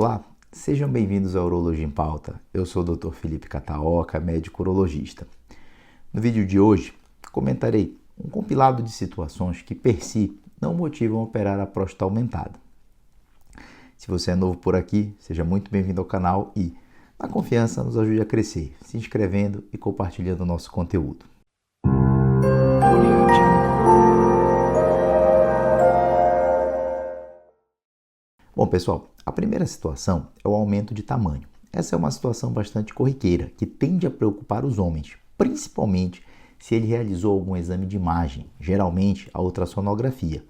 Olá, sejam bem-vindos ao Urologia em Pauta. Eu sou o Dr. Felipe Cataoca, médico urologista. No vídeo de hoje, comentarei um compilado de situações que, per si, não motivam a operar a próstata aumentada. Se você é novo por aqui, seja muito bem-vindo ao canal e, na confiança, nos ajude a crescer, se inscrevendo e compartilhando o nosso conteúdo. Bom, pessoal, a primeira situação é o aumento de tamanho. Essa é uma situação bastante corriqueira, que tende a preocupar os homens, principalmente se ele realizou algum exame de imagem, geralmente a ultrassonografia,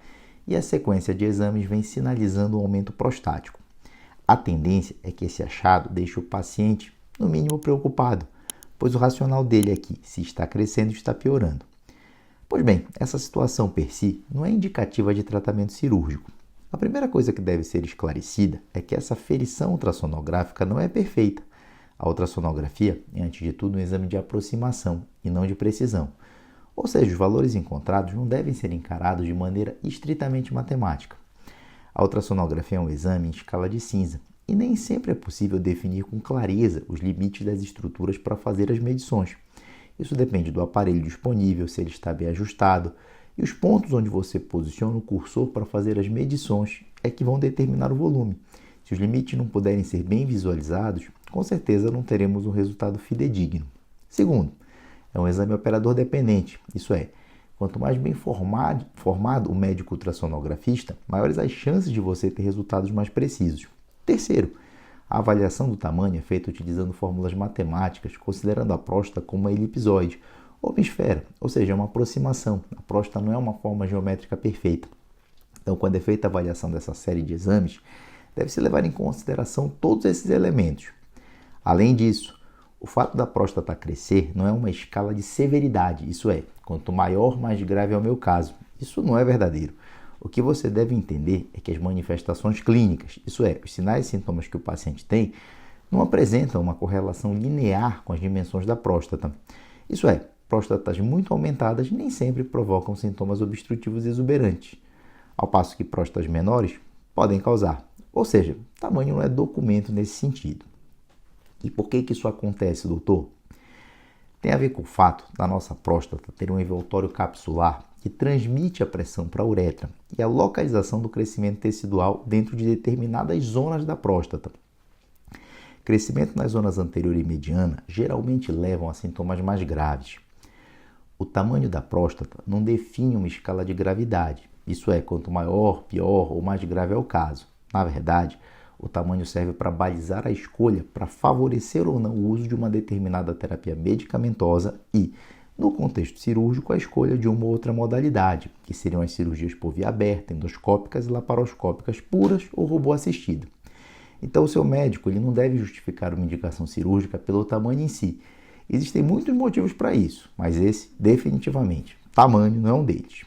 e a sequência de exames vem sinalizando um aumento prostático. A tendência é que esse achado deixe o paciente, no mínimo, preocupado, pois o racional dele é que, se está crescendo, está piorando. Pois bem, essa situação per si não é indicativa de tratamento cirúrgico. A primeira coisa que deve ser esclarecida é que essa ferição ultrassonográfica não é perfeita. A ultrassonografia é, antes de tudo, um exame de aproximação e não de precisão. Ou seja, os valores encontrados não devem ser encarados de maneira estritamente matemática. A ultrassonografia é um exame em escala de cinza e nem sempre é possível definir com clareza os limites das estruturas para fazer as medições. Isso depende do aparelho disponível, se ele está bem ajustado, e os pontos onde você posiciona o cursor para fazer as medições é que vão determinar o volume. Se os limites não puderem ser bem visualizados, com certeza não teremos um resultado fidedigno. Segundo, é um exame operador dependente, isso é, quanto mais bem formado o médico ultrassonografista, maiores as chances de você ter resultados mais precisos. Terceiro, a avaliação do tamanho é feita utilizando fórmulas matemáticas, considerando a próstata como uma elipsoide, ou uma esfera, ou seja, é uma aproximação. A próstata não é uma forma geométrica perfeita. Então, quando é feita a avaliação dessa série de exames, deve-se levar em consideração todos esses elementos. Além disso, o fato da próstata crescer não é uma escala de severidade, isso é, quanto maior, mais grave é o meu caso. Isso não é verdadeiro. O que você deve entender é que as manifestações clínicas, isso é, os sinais e sintomas que o paciente tem, não apresentam uma correlação linear com as dimensões da próstata. Isso é, próstatas muito aumentadas nem sempre provocam sintomas obstrutivos exuberantes, ao passo que próstatas menores podem causar. Ou seja, tamanho não é documento nesse sentido. E por que isso acontece, doutor? Tem a ver com o fato da nossa próstata ter um envoltório capsular que transmite a pressão para a uretra e a localização do crescimento tecidual dentro de determinadas zonas da próstata. Crescimento nas zonas anterior e mediana geralmente levam a sintomas mais graves. O tamanho da próstata não define uma escala de gravidade, isso é, quanto maior, pior ou mais grave é o caso. Na verdade, o tamanho serve para balizar a escolha para favorecer ou não o uso de uma determinada terapia medicamentosa e, no contexto cirúrgico, a escolha de uma ou outra modalidade, que seriam as cirurgias por via aberta, endoscópicas e laparoscópicas puras ou robô assistido. Então, o seu médico ele não deve justificar uma indicação cirúrgica pelo tamanho em si. Existem muitos motivos para isso, mas esse, definitivamente, tamanho não é um deles.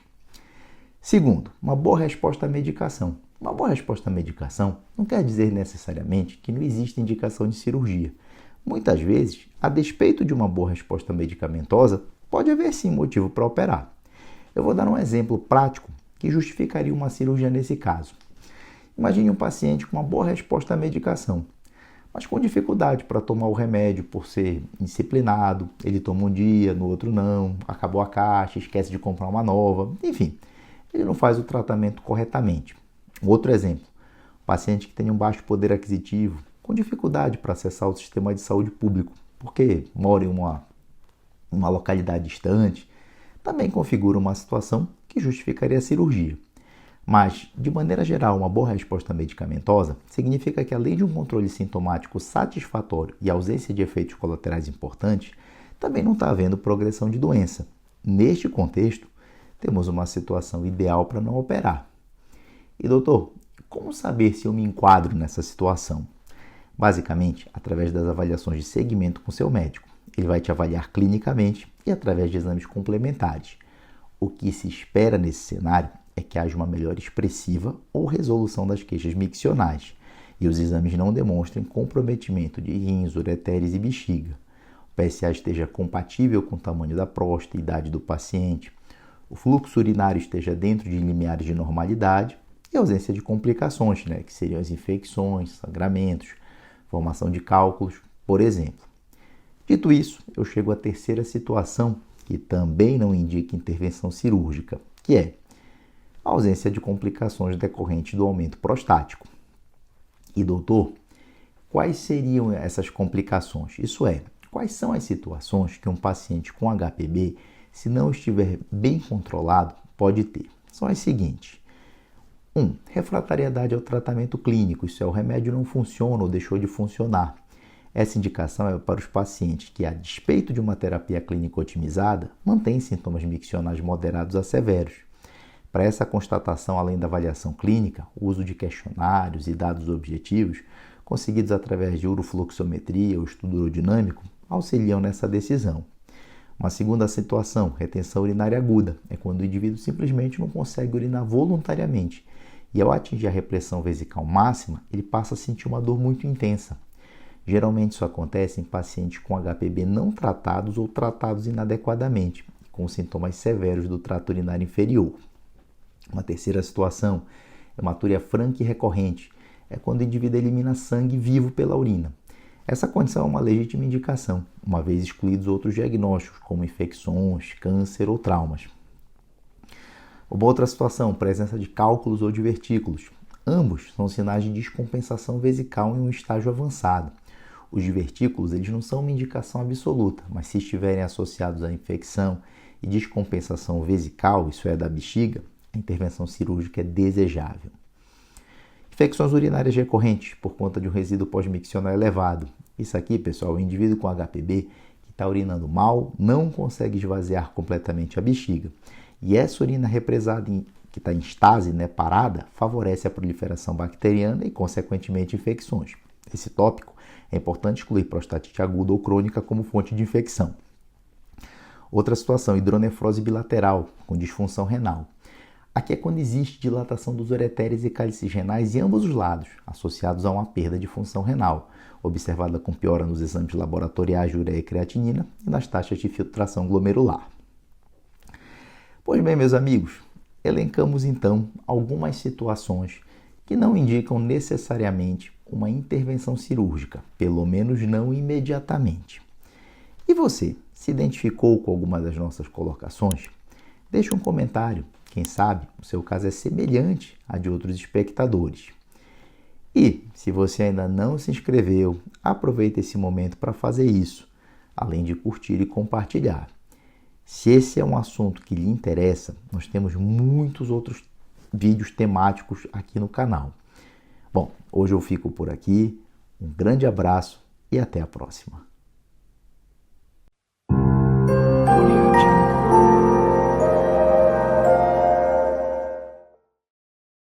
Segundo, uma boa resposta à medicação. Uma boa resposta à medicação não quer dizer necessariamente que não existe indicação de cirurgia. Muitas vezes, a despeito de uma boa resposta medicamentosa, pode haver sim motivo para operar. Eu vou dar um exemplo prático que justificaria uma cirurgia nesse caso. Imagine um paciente com uma boa resposta à medicação, mas com dificuldade para tomar o remédio por ser indisciplinado, ele toma um dia, no outro não, acabou a caixa, esquece de comprar uma nova, enfim, ele não faz o tratamento corretamente. Outro exemplo, paciente que tem um baixo poder aquisitivo, com dificuldade para acessar o sistema de saúde público, porque mora em uma localidade distante, também configura uma situação que justificaria a cirurgia. Mas, de maneira geral, uma boa resposta medicamentosa significa que, além de um controle sintomático satisfatório e ausência de efeitos colaterais importantes, também não está havendo progressão de doença. Neste contexto, temos uma situação ideal para não operar. E, doutor, como saber se eu me enquadro nessa situação? Basicamente, através das avaliações de segmento com seu médico. Ele vai te avaliar clinicamente e através de exames complementares. O que se espera nesse cenário é que haja uma melhora expressiva ou resolução das queixas miccionais e os exames não demonstrem comprometimento de rins, ureteres e bexiga. O PSA esteja compatível com o tamanho da próstata e idade do paciente, o fluxo urinário esteja dentro de limiares de normalidade e ausência de complicações, né, que seriam as infecções, sangramentos, formação de cálculos, por exemplo. Dito isso, eu chego à terceira situação, que também não indica intervenção cirúrgica, que é a ausência de complicações decorrentes do aumento prostático. E doutor, quais seriam essas complicações? Isso é, quais são as situações que um paciente com HPB, se não estiver bem controlado, pode ter? São as seguintes. 1. Refratariedade ao tratamento clínico, isso é, o remédio não funciona ou deixou de funcionar. Essa indicação é para os pacientes que, a despeito de uma terapia clínica otimizada, mantêm sintomas miccionais moderados a severos. Para essa constatação, além da avaliação clínica, o uso de questionários e dados objetivos, conseguidos através de urofluxometria ou estudo urodinâmico, auxiliam nessa decisão. Uma segunda situação, retenção urinária aguda, é quando o indivíduo simplesmente não consegue urinar voluntariamente e, ao atingir a repressão vesical máxima, ele passa a sentir uma dor muito intensa. Geralmente isso acontece em pacientes com HPB não tratados ou tratados inadequadamente, com sintomas severos do trato urinário inferior. Uma terceira situação, hematúria franca e recorrente, é quando o indivíduo elimina sangue vivo pela urina. Essa condição é uma legítima indicação, uma vez excluídos outros diagnósticos, como infecções, câncer ou traumas. Uma outra situação, presença de cálculos ou divertículos. Ambos são sinais de descompensação vesical em um estágio avançado. Os divertículos eles não são uma indicação absoluta, mas se estiverem associados à infecção e descompensação vesical, isso é, da bexiga, a intervenção cirúrgica é desejável. Infecções urinárias recorrentes por conta de um resíduo pós-miccional elevado. Isso aqui, pessoal, é o indivíduo com HPB que está urinando mal, não consegue esvaziar completamente a bexiga. E essa urina represada, que está em estase, né, parada, favorece a proliferação bacteriana e, consequentemente, infecções. Esse tópico é importante excluir prostatite aguda ou crônica como fonte de infecção. Outra situação, hidronefrose bilateral, com disfunção renal. Aqui é quando existe dilatação dos ureteres e cálices renais em ambos os lados, associados a uma perda de função renal, observada com piora nos exames laboratoriais de ureia e creatinina e nas taxas de filtração glomerular. Pois bem, meus amigos, elencamos então algumas situações que não indicam necessariamente uma intervenção cirúrgica, pelo menos não imediatamente. E você, se identificou com alguma das nossas colocações? Deixe um comentário, quem sabe o seu caso é semelhante a de outros espectadores. E, se você ainda não se inscreveu, aproveite esse momento para fazer isso, além de curtir e compartilhar. Se esse é um assunto que lhe interessa, nós temos muitos outros vídeos temáticos aqui no canal. Bom, hoje eu fico por aqui, um grande abraço e até a próxima.